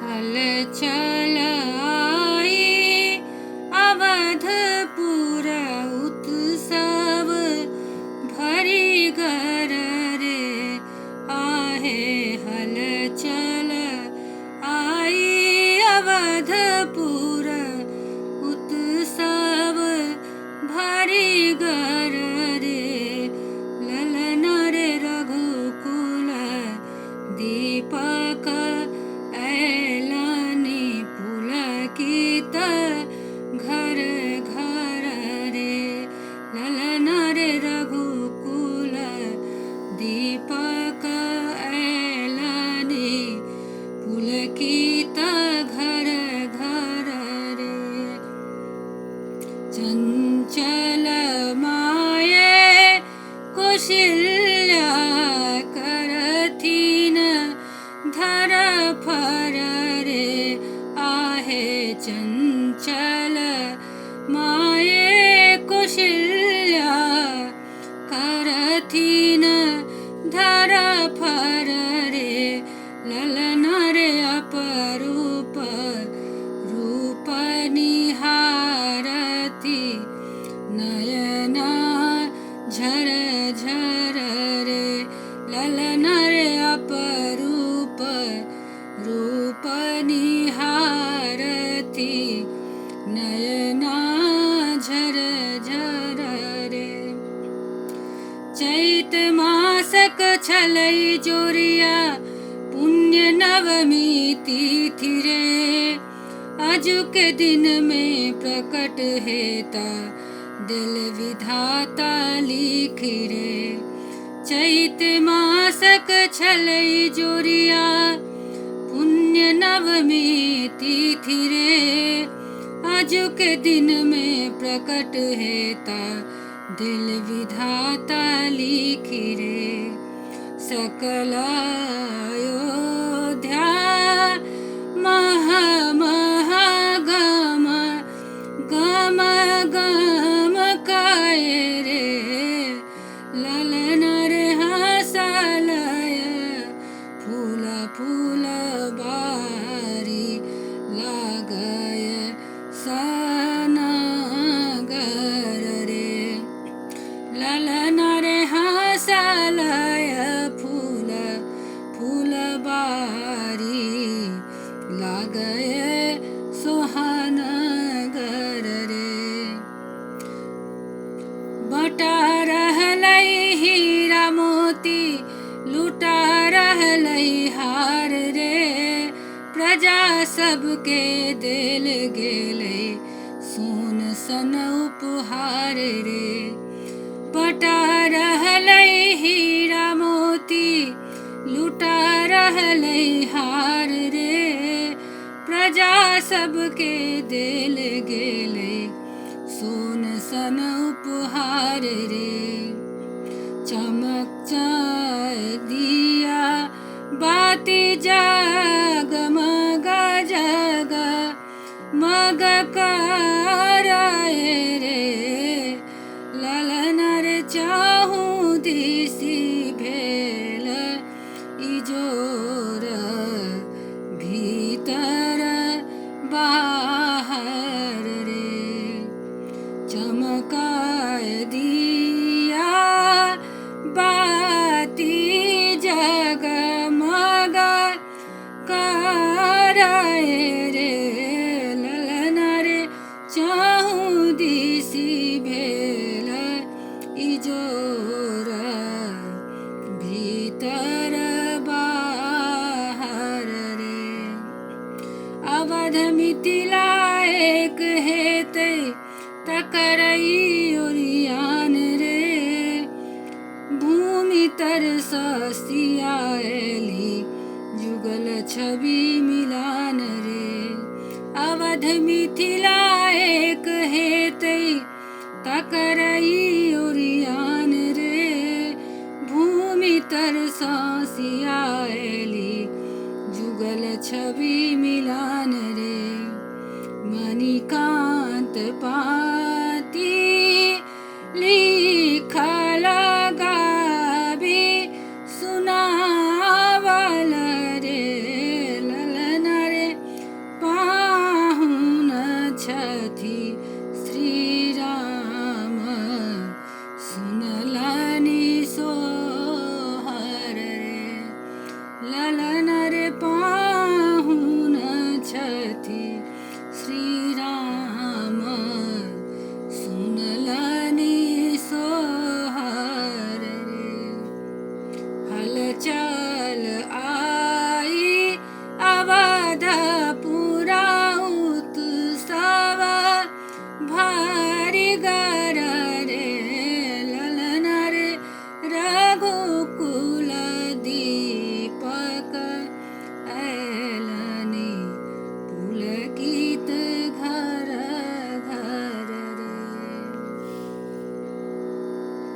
हल चल आई अवधपुर उत्सव भरी घर रे आहे। हल चल आई अवधपुर उत्सव भरी घर रे ललन रे रघुकुल दीपक ऐलानी पुलकित घर घर रे ललन रे रघुकुल दीपक ऐलानी पुलकित घर घर रे। चंचल माये कौशल्या करथिन धर फर रे आहे। चंचल माये कौशल्या करथिन धर फर रे ललन रे अपरूप रूप निहारती नयना झर झर रे ललन रे अपरूप रूप निहारती नयना झर झर रे। चैत मासक छलै जोरिया पुण्य नवमी तिथि रे आजुक दिन में प्रकट हेता दिल विधाता लिख रे। चैत मासक छलै जोरिया पुण्य नवमी तिथि रे आजुक दिन में प्रकट हेता दिल विधाता लिख रे। सकल अयोध्या महा महा गम गम गम काय रे ललन रे हसलय फूल फूल बारी लागय सनगर रे ललन रे हसलय फूल फूल बारी लागय सोहानगर रे। बटा रहलै हीरा मोती लुटा रहलै हार रे प्रजा सबके देल गेलै सोन सन उपहार रे। बटा रहलै हीरा मोती लुटा रहलै हार रे प्रजा सबके देल गेलै सोन सन उपहार रे। चमक दिया बाती जगमग जग मग कराए रे ललन रे चाहूं दिसी भेल इजोर भीतर बाहर रे। चमकाय दिया बाती जगमग कराए रे ललन रे चाहूं दिसी भेल इजोर भीतर बाहर रे। अवध मिथिला एक हेतै तकरई ओरियान रे भूमि तरसिया ऐली जुगल छवि मिलान रे। अवध मिथिला एक हेतै तकरई ओरियान रे भूमि तरसिया ऐली जुगल छवि मिलान रे। मणिकांत पाती लिखल गाबी सुनावल रे ललन रे ललकार